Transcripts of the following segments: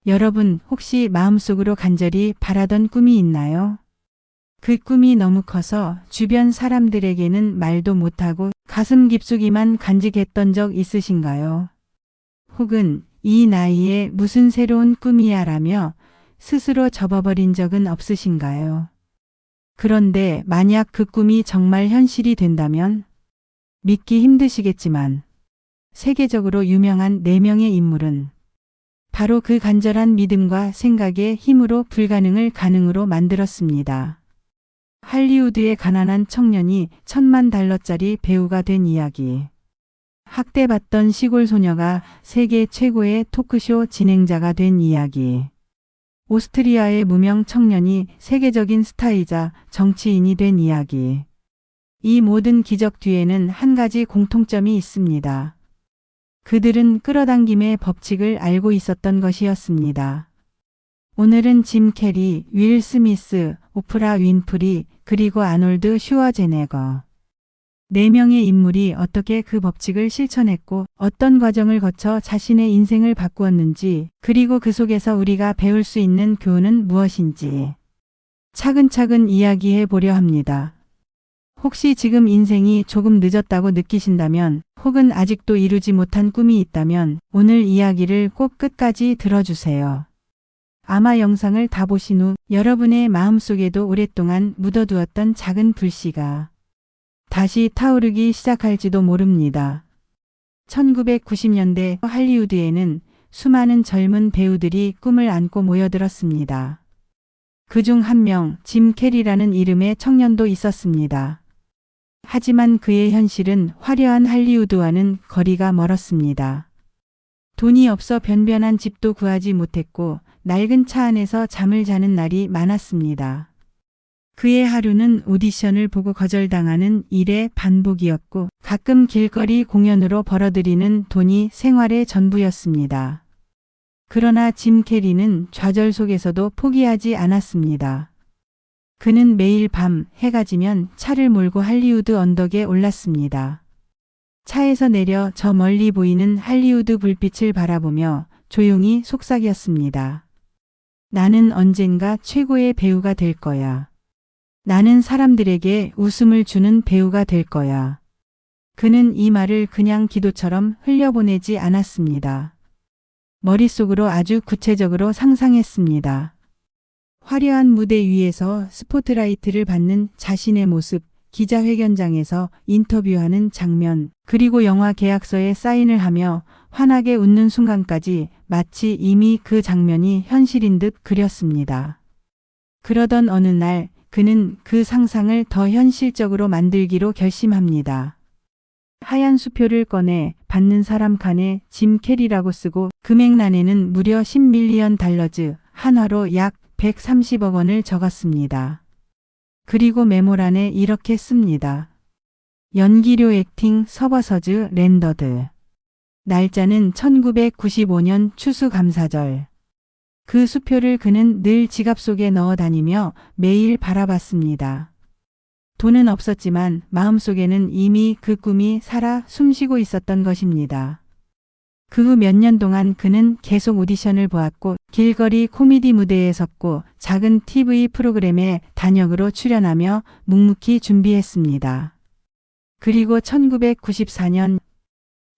여러분 혹시 마음속으로 간절히 바라던 꿈이 있나요? 그 꿈이 너무 커서 주변 사람들에게는 말도 못하고 가슴 깊숙이만 간직했던 적 있으신가요? 혹은 이 나이에 무슨 새로운 꿈이야 라며 스스로 접어버린 적은 없으신가요? 그런데 만약 그 꿈이 정말 현실이 된다면 믿기 힘드시겠지만 세계적으로 유명한 4명의 인물은 바로 그 간절한 믿음과 생각의 힘으로 불가능을 가능으로 만들었습니다. 할리우드의 가난한 청년이 $10,000,000짜리 배우가 된 이야기. 학대받던 시골 소녀가 세계 최고의 토크쇼 진행자가 된 이야기. 오스트리아의 무명 청년이 세계적인 스타이자 정치인이 된 이야기. 이 모든 기적 뒤에는 한 가지 공통점이 있습니다. 그들은 끌어당김의 법칙을 알고 있었던 것이었습니다. 오늘은 짐 캐리, 윌 스미스, 오프라 윈프리, 그리고 아놀드 슈워제네거. 4명의 인물이 어떻게 그 법칙을 실천했고 어떤 과정을 거쳐 자신의 인생을 바꾸었는지, 그리고 그 속에서 우리가 배울 수 있는 교훈은 무엇인지 차근차근 이야기해 보려 합니다. 혹시 지금 인생이 조금 늦었다고 느끼신다면, 혹은 아직도 이루지 못한 꿈이 있다면 오늘 이야기를 꼭 끝까지 들어주세요. 아마 영상을 다 보신 후 여러분의 마음속에도 오랫동안 묻어두었던 작은 불씨가 다시 타오르기 시작할지도 모릅니다. 1990년대 할리우드에는 수많은 젊은 배우들이 꿈을 안고 모여들었습니다. 그중 한 명, 짐 캐리라는 이름의 청년도 있었습니다. 하지만 그의 현실은 화려한 할리우드와는 거리가 멀었습니다. 돈이 없어 변변한 집도 구하지 못했고 낡은 차 안에서 잠을 자는 날이 많았습니다. 그의 하루는 오디션을 보고 거절당하는 일의 반복이었고 가끔 길거리 공연으로 벌어들이는 돈이 생활의 전부였습니다. 그러나 짐 캐리는 좌절 속에서도 포기하지 않았습니다. 그는 매일 밤 해가 지면 차를 몰고 할리우드 언덕에 올랐습니다. 차에서 내려 저 멀리 보이는 할리우드 불빛을 바라보며 조용히 속삭였습니다. 나는 언젠가 최고의 배우가 될 거야. 나는 사람들에게 웃음을 주는 배우가 될 거야. 그는 이 말을 그냥 기도처럼 흘려보내지 않았습니다. 머릿속으로 아주 구체적으로 상상했습니다. 화려한 무대 위에서 스포트라이트를 받는 자신의 모습, 기자회견장에서 인터뷰하는 장면, 그리고 영화 계약서에 사인을 하며 환하게 웃는 순간까지 마치 이미 그 장면이 현실인 듯 그렸습니다. 그러던 어느 날 그는 그 상상을 더 현실적으로 만들기로 결심합니다. 하얀 수표를 꺼내 받는 사람 칸에 짐 캐리라고 쓰고 금액란에는 무려 $10,000,000, 한화로 약 130억 원을 적었습니다. 그리고 메모란에 이렇게 씁니다. 연기료 액팅 서버서즈 렌더드. 날짜는 1995년 추수감사절. 그 수표를 그는 늘 지갑 속에 넣어 다니며 매일 바라봤습니다. 돈은 없었지만 마음속에는 이미 그 꿈이 살아 숨쉬고 있었던 것입니다. 그 후 몇 년 동안 그는 계속 오디션을 보았고 길거리 코미디 무대에 섰고 작은 TV 프로그램에 단역으로 출연하며 묵묵히 준비했습니다. 그리고 1994년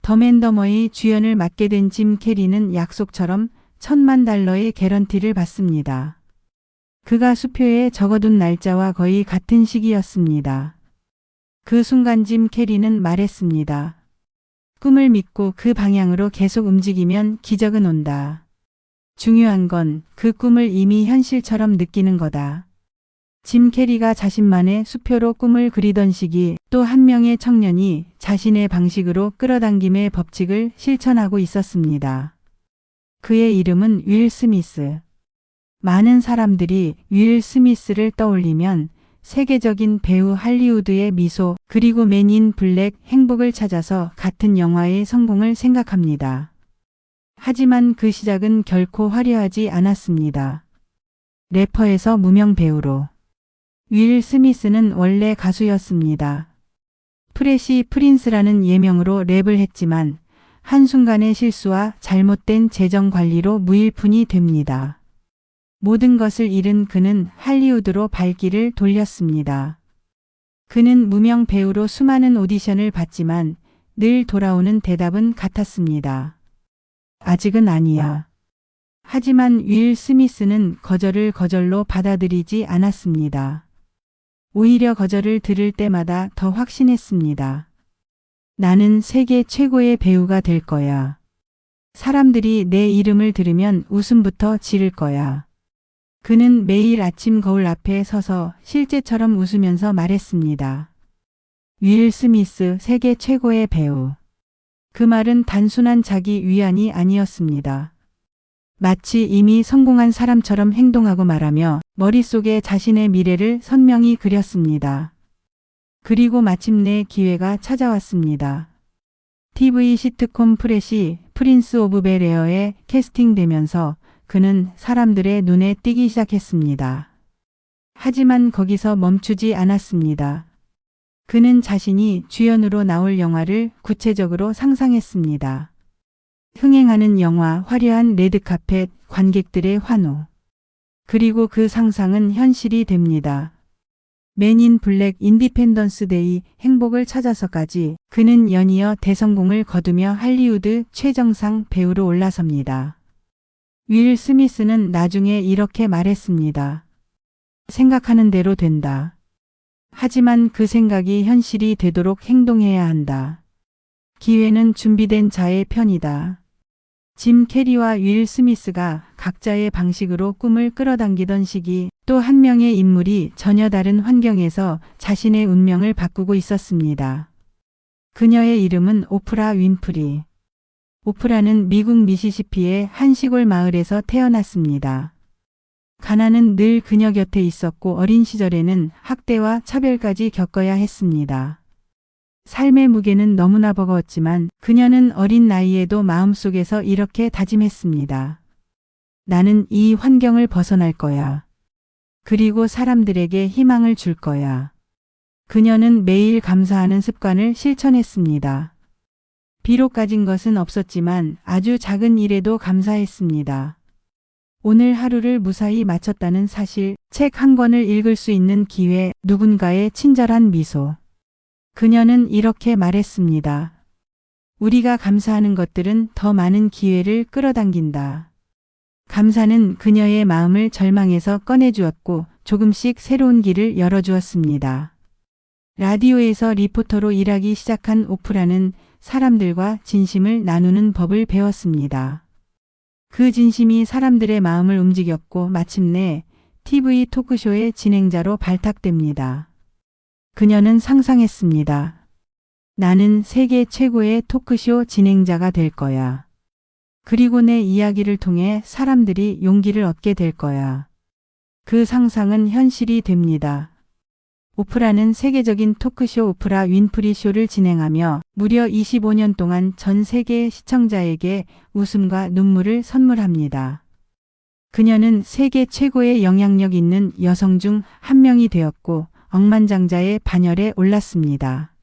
덤앤더머의 주연을 맡게 된 짐 캐리는 약속처럼 $10,000,000의 개런티를 받습니다. 그가 수표에 적어둔 날짜와 거의 같은 시기였습니다. 그 순간 짐 캐리는 말했습니다. 꿈을 믿고 그 방향으로 계속 움직이면 기적은 온다. 중요한 건 그 꿈을 이미 현실처럼 느끼는 거다. 짐 캐리가 자신만의 수표로 꿈을 그리던 시기, 또 한 명의 청년이 자신의 방식으로 끌어당김의 법칙을 실천하고 있었습니다. 그의 이름은 윌 스미스. 많은 사람들이 윌 스미스를 떠올리면 세계적인 배우 할리우드의 미소, 그리고 맨인 블랙 행복을 찾아서 같은 영화의 성공을 생각합니다. 하지만 그 시작은 결코 화려하지 않았습니다. 래퍼에서 무명 배우로. 윌 스미스는 원래 가수였습니다. 프레시 프린스라는 예명으로 랩을 했지만 한순간의 실수와 잘못된 재정 관리로 무일푼이 됩니다. 모든 것을 잃은 그는 할리우드로 발길을 돌렸습니다. 그는 무명 배우로 수많은 오디션을 봤지만 늘 돌아오는 대답은 같았습니다. 아직은 아니야. 하지만 윌 스미스는 거절을 거절로 받아들이지 않았습니다. 오히려 거절을 들을 때마다 더 확신했습니다. 나는 세계 최고의 배우가 될 거야. 사람들이 내 이름을 들으면 웃음부터 지를 거야. 그는 매일 아침 거울 앞에 서서 실제처럼 웃으면서 말했습니다. 윌 스미스 세계 최고의 배우. 그 말은 단순한 자기 위안이 아니었습니다. 마치 이미 성공한 사람처럼 행동하고 말하며 머릿속에 자신의 미래를 선명히 그렸습니다. 그리고 마침내 기회가 찾아왔습니다. TV 시트콤 프렛이 프린스 오브 벨에어에 캐스팅되면서 그는 사람들의 눈에 띄기 시작했습니다. 하지만 거기서 멈추지 않았습니다. 그는 자신이 주연으로 나올 영화를 구체적으로 상상했습니다. 흥행하는 영화, 화려한 레드카펫, 관객들의 환호. 그리고 그 상상은 현실이 됩니다. 맨인 블랙, 인디펜던스 데이, 행복을 찾아서까지 그는 연이어 대성공을 거두며 할리우드 최정상 배우로 올라섭니다. 윌 스미스는 나중에 이렇게 말했습니다. 생각하는 대로 된다. 하지만 그 생각이 현실이 되도록 행동해야 한다. 기회는 준비된 자의 편이다. 짐 캐리와 윌 스미스가 각자의 방식으로 꿈을 끌어당기던 시기, 또 한 명의 인물이 전혀 다른 환경에서 자신의 운명을 바꾸고 있었습니다. 그녀의 이름은 오프라 윈프리. 오프라는 미국 미시시피의 한 시골 마을에서 태어났습니다. 가난은 늘 그녀 곁에 있었고 어린 시절에는 학대와 차별까지 겪어야 했습니다. 삶의 무게는 너무나 버거웠지만 그녀는 어린 나이에도 마음속에서 이렇게 다짐했습니다. 나는 이 환경을 벗어날 거야. 그리고 사람들에게 희망을 줄 거야. 그녀는 매일 감사하는 습관을 실천했습니다. 비록 가진 것은 없었지만 아주 작은 일에도 감사했습니다. 오늘 하루를 무사히 마쳤다는 사실, 책 한 권을 읽을 수 있는 기회, 누군가의 친절한 미소. 그녀는 이렇게 말했습니다. 우리가 감사하는 것들은 더 많은 기회를 끌어당긴다. 감사는 그녀의 마음을 절망에서 꺼내주었고 조금씩 새로운 길을 열어주었습니다. 라디오에서 리포터로 일하기 시작한 오프라는 사람들과 진심을 나누는 법을 배웠습니다. 그 진심이 사람들의 마음을 움직였고 마침내 TV 토크쇼의 진행자로 발탁됩니다. 그녀는 상상했습니다. 나는 세계 최고의 토크쇼 진행자가 될 거야. 그리고 내 이야기를 통해 사람들이 용기를 얻게 될 거야. 그 상상은 현실이 됩니다. 오프라는 세계적인 토크쇼 오프라 윈프리 쇼를 진행하며 무려 25년 동안 전 세계 시청자에게 웃음과 눈물을 선물합니다. 그녀는 세계 최고의 영향력 있는 여성 중 한 명이 되었고 억만장자의 반열에 올랐습니다.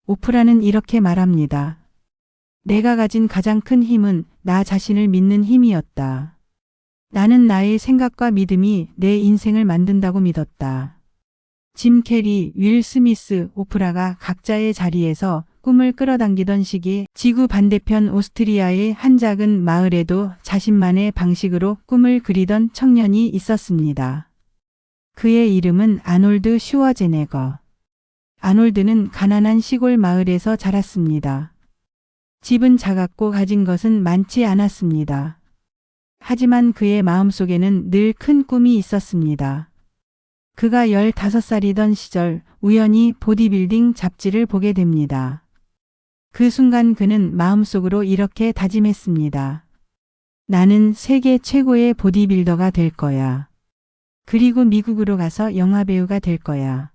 오프라는 이렇게 말합니다. 내가 가진 가장 큰 힘은 나 자신을 믿는 힘이었다. 나는 나의 생각과 믿음이 내 인생을 만든다고 믿었다. 짐 캐리, 윌 스미스, 오프라가 각자의 자리에서 꿈을 끌어당기던 시기 지구 반대편 오스트리아의 한 작은 마을에도 자신만의 방식으로 꿈을 그리던 청년이 있었습니다. 그의 이름은 아놀드 슈워제네거. 아놀드는 가난한 시골 마을에서 자랐습니다. 집은 작았고 가진 것은 많지 않았습니다. 하지만 그의 마음속에는 늘 큰 꿈이 있었습니다. 그가 15살이던 시절 우연히 보디빌딩 잡지를 보게 됩니다. 그 순간 그는 마음속으로 이렇게 다짐했습니다. 나는 세계 최고의 보디빌더가 될 거야. 그리고 미국으로 가서 영화배우가 될 거야.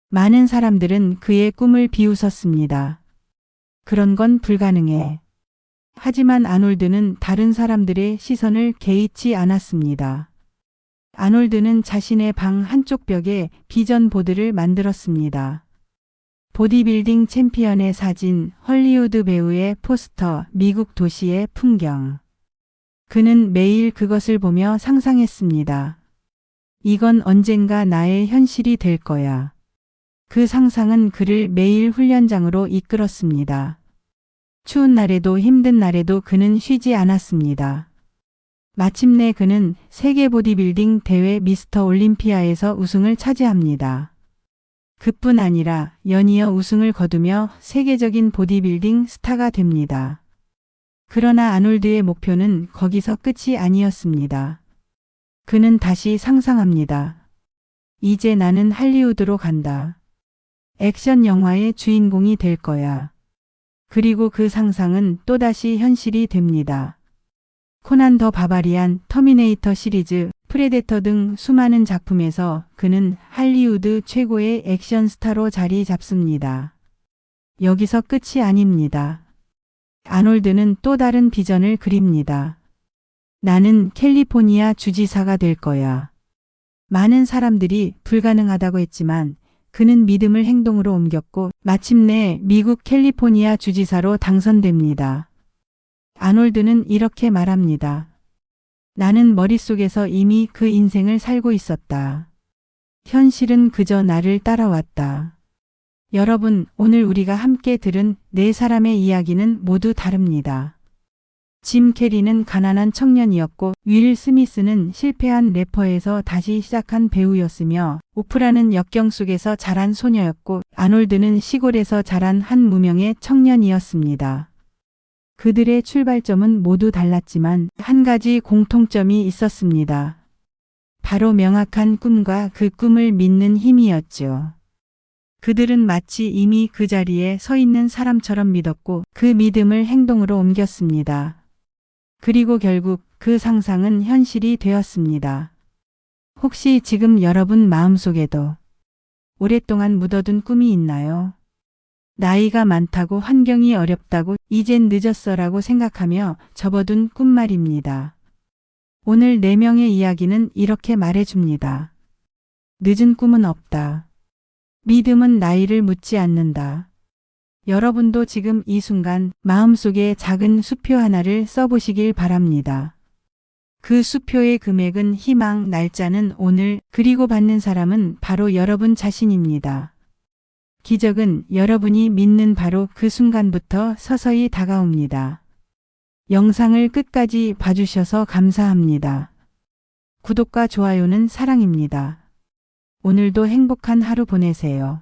많은 사람들은 그의 꿈을 비웃었습니다. 그런 건 불가능해. 하지만 아놀드는 다른 사람들의 시선을 개의치 않았습니다. 아놀드는 자신의 방 한쪽 벽에 비전 보드를 만들었습니다. 보디빌딩 챔피언의 사진, 헐리우드 배우의 포스터, 미국 도시의 풍경. 그는 매일 그것을 보며 상상했습니다. 이건 언젠가 나의 현실이 될 거야. 그 상상은 그를 매일 훈련장으로 이끌었습니다. 추운 날에도 힘든 날에도 그는 쉬지 않았습니다. 마침내 그는 세계 보디빌딩 대회 미스터 올림피아에서 우승을 차지합니다. 그뿐 아니라 연이어 우승을 거두며 세계적인 보디빌딩 스타가 됩니다. 그러나 아놀드의 목표는 거기서 끝이 아니었습니다. 그는 다시 상상합니다. 이제 나는 할리우드로 간다. 액션 영화의 주인공이 될 거야. 그리고 그 상상은 또다시 현실이 됩니다. 코난 더 바바리안, 터미네이터 시리즈, 프레데터 등 수많은 작품에서 그는 할리우드 최고의 액션 스타로 자리 잡습니다. 여기서 끝이 아닙니다. 아놀드는 또 다른 비전을 그립니다. 나는 캘리포니아 주지사가 될 거야. 많은 사람들이 불가능하다고 했지만 그는 믿음을 행동으로 옮겼고 마침내 미국 캘리포니아 주지사로 당선됩니다. 아놀드는 이렇게 말합니다. 나는 머릿속에서 이미 그 인생을 살고 있었다. 현실은 그저 나를 따라왔다. 여러분, 오늘 우리가 함께 들은 네 사람의 이야기는 모두 다릅니다. 짐 캐리는 가난한 청년이었고 윌 스미스는 실패한 래퍼에서 다시 시작한 배우였으며 오프라는 역경 속에서 자란 소녀였고 아놀드는 시골에서 자란 한 무명의 청년이었습니다. 그들의 출발점은 모두 달랐지만 한 가지 공통점이 있었습니다. 바로 명확한 꿈과 그 꿈을 믿는 힘이었죠. 그들은 마치 이미 그 자리에 서 있는 사람처럼 믿었고 그 믿음을 행동으로 옮겼습니다. 그리고 결국 그 상상은 현실이 되었습니다. 혹시 지금 여러분 마음속에도 오랫동안 묻어둔 꿈이 있나요? 나이가 많다고 환경이 어렵다고 이젠 늦었어라고 생각하며 접어둔 꿈 말입니다. 오늘 4명의 이야기는 이렇게 말해줍니다. 늦은 꿈은 없다. 믿음은 나이를 묻지 않는다. 여러분도 지금 이 순간 마음속에 작은 수표 하나를 써보시길 바랍니다. 그 수표의 금액은 희망, 날짜는 오늘, 그리고 받는 사람은 바로 여러분 자신입니다. 기적은 여러분이 믿는 바로 그 순간부터 서서히 다가옵니다. 영상을 끝까지 봐주셔서 감사합니다. 구독과 좋아요는 사랑입니다. 오늘도 행복한 하루 보내세요.